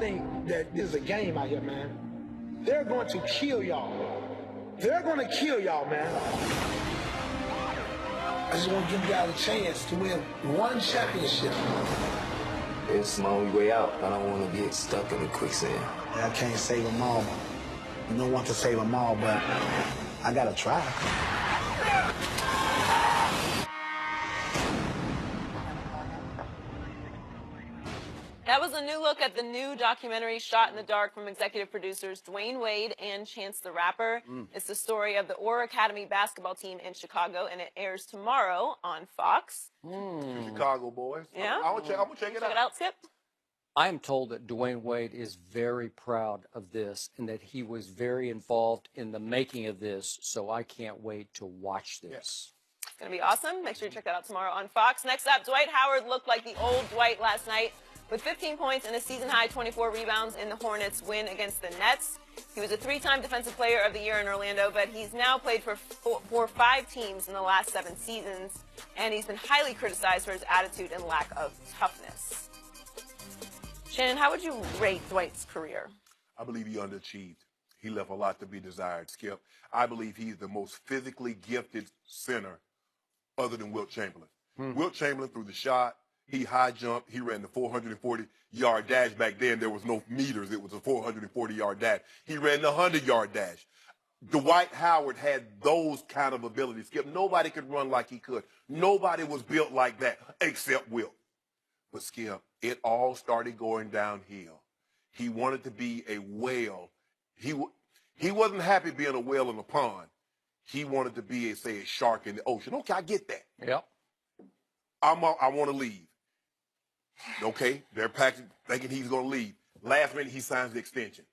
think that this is a game out here, man. They're going to kill y'all. They're going to kill y'all, man. I just want to give you guys a chance to win one championship. It's my only way out. I don't want to get stuck in the quicksand. I can't save them all. No one can save them all, but I got to try. That was a new look at the new documentary Shot in the Dark from executive producers Dwayne Wade and Chance the Rapper. It's the story of the Orr Academy basketball team in Chicago, and it airs tomorrow on Fox. Chicago boys. Yeah? I'm gonna check it out. Check it out, Skip. I am told that Dwayne Wade is very proud of this and that he was very involved in the making of this, so I can't wait to watch this. It's going to be awesome. Make sure you check that out tomorrow on Fox. Next up, Dwight Howard looked like the old Dwight last night with 15 points and a season-high 24 rebounds in the Hornets' win against the Nets. He was a three-time Defensive Player of the Year in Orlando, but he's now played for 5 teams in the last 7 seasons, and he's been highly criticized for his attitude and lack of toughness. Shannon, how would you rate Dwight's career? I believe he underachieved. He left a lot to be desired, Skip. I believe he's the most physically gifted center other than Wilt Chamberlain. Wilt Chamberlain threw the shot. He high jumped. He ran the 440-yard dash. Back then, there was no meters. It was a 440-yard dash. He ran the 100-yard dash. Dwight Howard had those kind of abilities, Skip. Nobody could run like he could. Nobody was built like that except Wilt. But, Skip, it all started going downhill. He wanted to be a whale. He wasn't happy being a whale in a pond. He wanted to be, say, a shark in the ocean. Okay, I get that. Yep. I want to leave. Okay, they're thinking he's going to leave. Last minute, he signs the extension.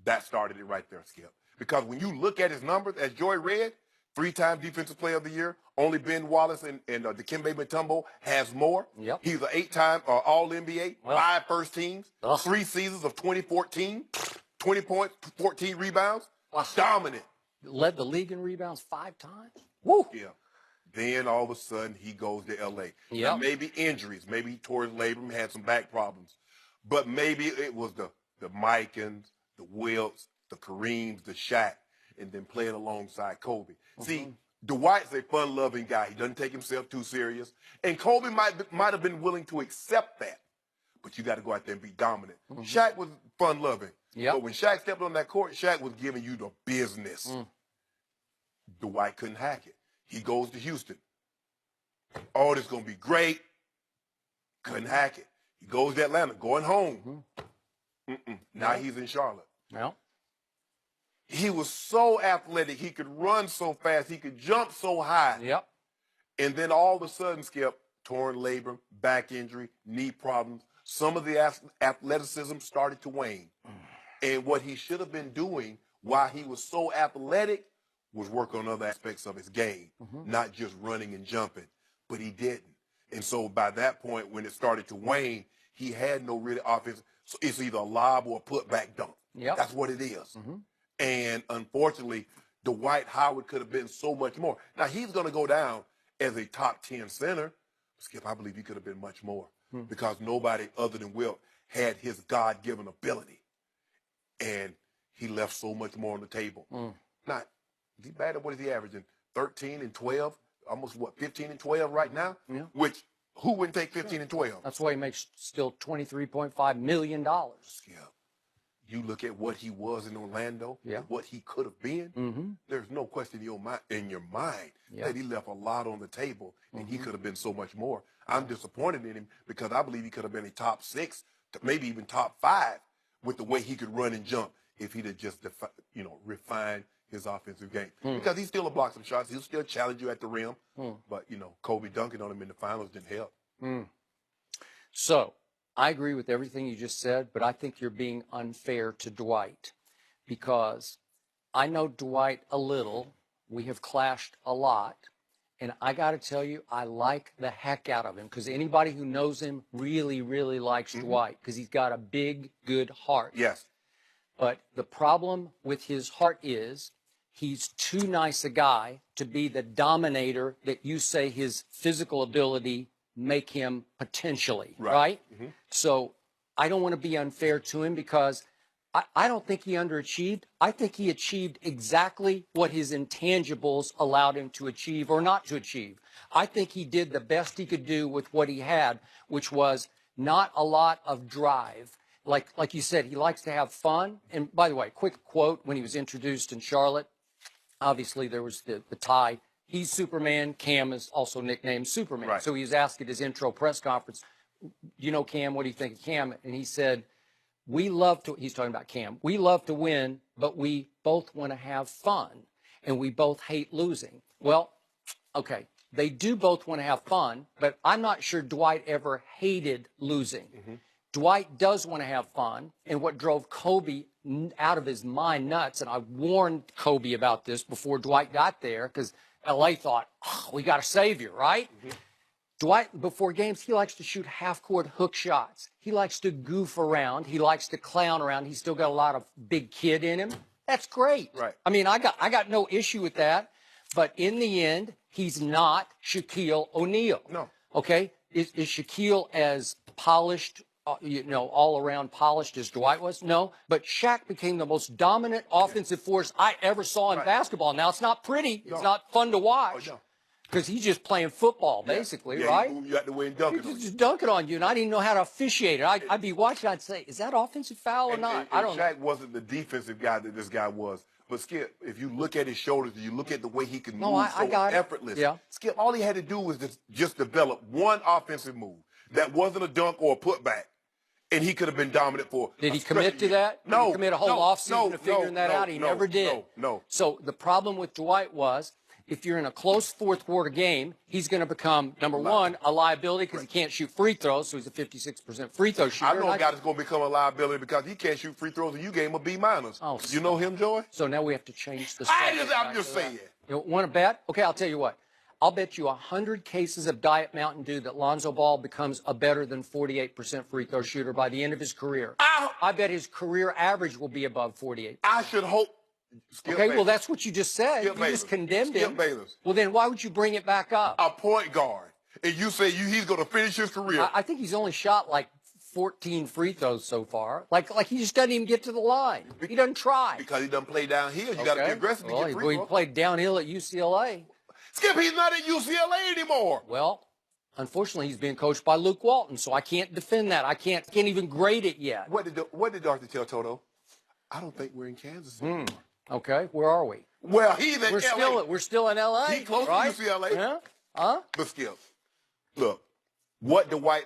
That started it right there, Skip. Because when you look at his numbers, as Joy read, 3-time Defensive Player of the Year. Only Ben Wallace and Dikembe Mutombo has more. Yep. He's an 8-time All-NBA, Well, 5 first teams, 3 seasons of 2014, 20 points, 14 rebounds. Dominant. Led the league in rebounds 5 times. Woo! Yeah. Then all of a sudden he goes to L.A. Yep. Now, maybe injuries. Maybe he tore his labrum, had some back problems. But maybe it was the Mikens, the Wilts, the Kareems, the Shaq, and then playing alongside Kobe. See, Dwight's a fun-loving guy. He doesn't take himself too serious. And Kobe might have been willing to accept that. But you got to go out there and be dominant. Shaq was fun-loving. Yep. But when Shaq stepped on that court, Shaq was giving you the business. Dwight couldn't hack it. He goes to Houston. Oh, this is going to be great. Couldn't hack it. He goes to Atlanta, going home. Now he's in Charlotte. Well, He was so athletic. He could run so fast. He could jump so high. yep. And then all of a sudden, Skip, torn labrum, back injury, knee problems. Some of the athleticism started to wane. And what he should have been doing while he was so athletic was work on other aspects of his game, not just running and jumping. But he didn't. And so by that point, when it started to wane, he had no really offense. So it's either a lob or a putback dunk. Yep. That's what it is. And unfortunately, Dwight Howard could have been so much more. Now, he's going to go down as a top 10 center. Skip, I believe he could have been much more because nobody other than Wilt had his God-given ability. And he left so much more on the table. Not, is he bad at what is he averaging? 13 and 12? Almost, 15 and 12 right now? Yeah. Which, who wouldn't take 15 and 12? That's why he makes still $23.5 million. Skip, you look at what he was in Orlando, what he could have been, there's no question in your mind that he left a lot on the table, and he could have been so much more. I'm disappointed in him because I believe he could have been a top 6, maybe even top 5 with the way he could run and jump if he'd have just refined his offensive game. Because he's still a block some shots. He'll still challenge you at the rim. But, Kobe dunking on him in the finals didn't help. So I agree with everything you just said, but I think you're being unfair to Dwight because I know Dwight a little. We have clashed a lot. And I got to tell you, I like the heck out of him because anybody who knows him really, really likes Dwight because he's got a big, good heart. Yes. But the problem with his heart is he's too nice a guy to be the dominator that you say his physical ability make him potentially, right? So I don't want to be unfair to him because I don't think he underachieved. I think he achieved exactly what his intangibles allowed him to achieve or not to achieve. I think he did the best he could do with what he had, which was not a lot of drive. Like you said, he likes to have fun. And by the way, quick quote, when he was introduced in Charlotte, obviously there was the tie. He's Superman. Cam is also nicknamed Superman. Right. So he was asked at his intro press conference, you know, Cam, what do you think of Cam? And he said, he's talking about Cam, we love to win, but we both want to have fun, and we both hate losing. Well, okay, they do both want to have fun, but I'm not sure Dwight ever hated losing. Mm-hmm. Dwight does want to have fun, and what drove Kobe out of his mind nuts, and I warned Kobe about this before Dwight got there, because LA thought, oh, we got a savior, right? Mm-hmm. Dwight, before games, he likes to shoot half-court hook shots. He likes to goof around. He likes to clown around. He's still got a lot of big kid in him. That's great. Right. I mean, I got no issue with that. But in the end, he's not Shaquille O'Neal. No. Okay? Is Shaquille as polished, all around polished as Dwight was? No. But Shaq became the most dominant offensive force I ever saw in basketball. Now, it's not pretty. It's not fun to watch. Oh, no. Because he's just playing football, basically, right? You got the way and dunking on you. Just dunking on you, and I didn't know how to officiate it. I'd be watching, I'd say, is that offensive foul or not? I don't know. Shaq wasn't the defensive guy that this guy was. But Skip, if you look at his shoulders, you look at the way he can move so effortless. Yeah. Skip, all he had to do was just develop one offensive move that wasn't a dunk or a putback, and he could have been dominant for. Did he commit to that? No. Did he commit a whole offseason to figuring that out? He never did. No. So the problem with Dwight was, if you're in a close fourth quarter game, he's going to become, number one, a liability because he can't shoot free throws, so he's a 56% free throw shooter. I know a guy that's going to become a liability because he can't shoot free throws and you gave him a B-. Oh, you know him, Joy? So now we have to change the I'm just saying. You want to bet? Okay, I'll tell you what. I'll bet you 100 cases of Diet Mountain Dew that Lonzo Ball becomes a better than 48% free throw shooter by the end of his career. I bet his career average will be above 48. I should hope. Skip okay, Bayless. well, that's what you just said. Skip you Bayless. just condemned Skip him. Bayless. Well, then why would you bring it back up? A point guard. And you say he's going to finish his career. I think he's only shot like 14 free throws so far. Like he just doesn't even get to the line. He doesn't try. Because he doesn't play downhill. You got to be aggressive to get free throws. He played downhill at UCLA. Skip, he's not at UCLA anymore. Well, unfortunately, he's being coached by Luke Walton, so I can't defend that. I can't even grade it yet. What did Dorothy tell Toto? I don't think we're in Kansas anymore. Okay, where are we? Well, he's in LA. We're still in LA. He's close to UCLA. Yeah. Huh? But Skip, look, what Dwight,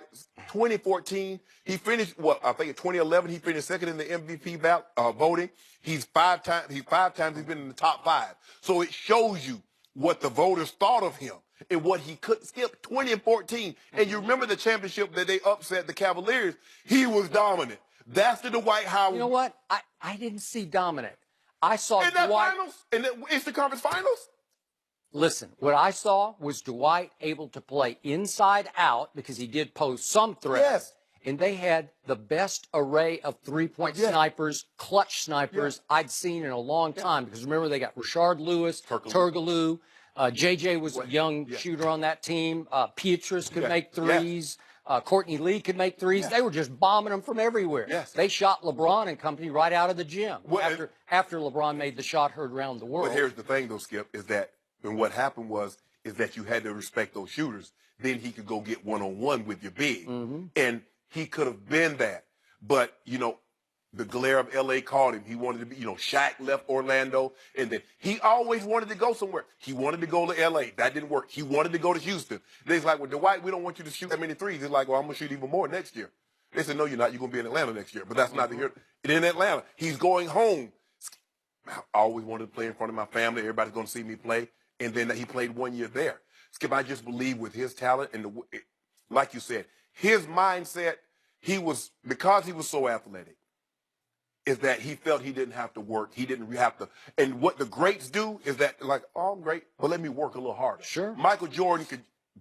2014, he finished, I think in 2011, he finished second in the MVP voting. He's five times he's been in the top 5. So it shows you what the voters thought of him and what he could. Skip, 2014. And you remember the championship that they upset the Cavaliers? He was dominant. That's the Dwight Howard. You know what? I didn't see dominant. I saw in that Dwight. finals? In the Eastern Conference Finals? Listen, what I saw was Dwight able to play inside out because he did pose some threat. Yes. And they had the best array of three-point snipers, clutch snipers I'd seen in a long time. Because remember, they got Rashard Lewis, Turkoglu. JJ was a young shooter on that team. Pietrus could make threes. Courtney Lee could make threes. They were just bombing them from everywhere. They shot LeBron and company right out of the gym after LeBron made the shot heard around the world. But here's the thing, though, Skip, is that what happened is that you had to respect those shooters. Then he could go get one-on-one with your big. And he could have been that. But, the glare of L.A. called him. He wanted to be, Shaq left Orlando. And then he always wanted to go somewhere. He wanted to go to L.A. That didn't work. He wanted to go to Houston. They're like, well, Dwight, we don't want you to shoot that many threes. He's like, well, I'm going to shoot even more next year. They said, no, you're not. You're going to be in Atlanta next year. But that's not the year. In Atlanta, he's going home. I always wanted to play in front of my family. Everybody's going to see me play. And then he played 1 year there. Skip, I just believe with his talent and, like you said, his mindset, because he was so athletic, is that he felt he didn't have to work. He didn't have to. And what the greats do is that, like, oh, I'm great, but let me work a little harder. Sure. Michael Jordan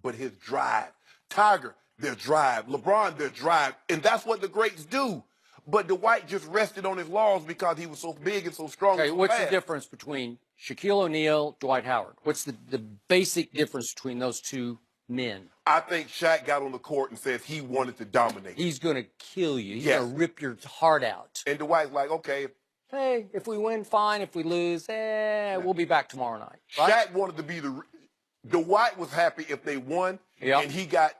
but his drive. Tiger, their drive. LeBron, their drive. And that's what the greats do. But Dwight just rested on his laurels because he was so big and so strong. Okay, and so what's fast. the difference between Shaquille O'Neal, Dwight Howard? What's the basic difference between those two men. I think Shaq got on the court and said he wanted to dominate. He's going to kill you. He's Yes. going to rip your heart out. And Dwight's like, okay. Hey, if we win, fine. If we lose, we'll be back tomorrow night. Right? Shaq wanted to be Dwight was happy if they won, Yep. and he got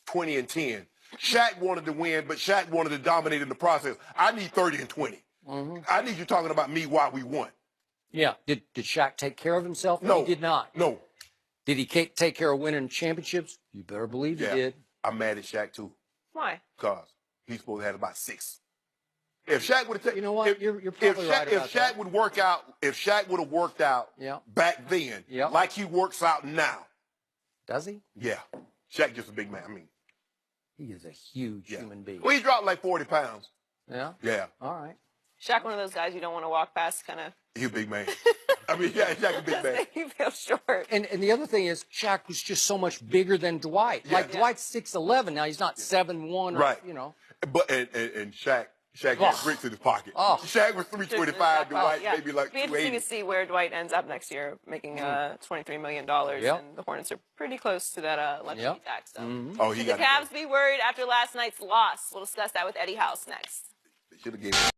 20 and 10. Shaq wanted to win, but Shaq wanted to dominate in the process. I need 30 and 20. I need you talking about me while we won. Yeah. Did Shaq take care of himself? No. He did not. No. Did he take care of winning championships? You better believe he did. I'm mad at Shaq, too, Why? because he's supposed to have about 6. If Shaq would have taken, You know what? You're probably right about if Shaq that. would work out, if Shaq would have worked out Yeah. back then, Yeah. like he works out now, Does he? yeah, Shaq just a big man. I mean, He is a huge human being. well, he dropped like 40 pounds. Yeah? Yeah, All right. Shaq, one of those guys you don't want to walk past, kind of he's a big man. I mean, yeah, Shaq a big man. make you feel short. And the other thing is, Shaq was just so much bigger than Dwight. Yeah. Like, Dwight's 6'11". Now, he's not 7'1", or, Right. you know. But and Shaq had bricks in his pocket. Oh. Shaq was 325. Dwight Yeah. maybe like It'll be interesting 280. to see where Dwight ends up next year, making $23 million. Yep. And the Hornets are pretty close to that luxury tax. So. Oh, he Should the got Cavs be worried after last night's loss? We'll discuss that with Eddie House next. Should have gave.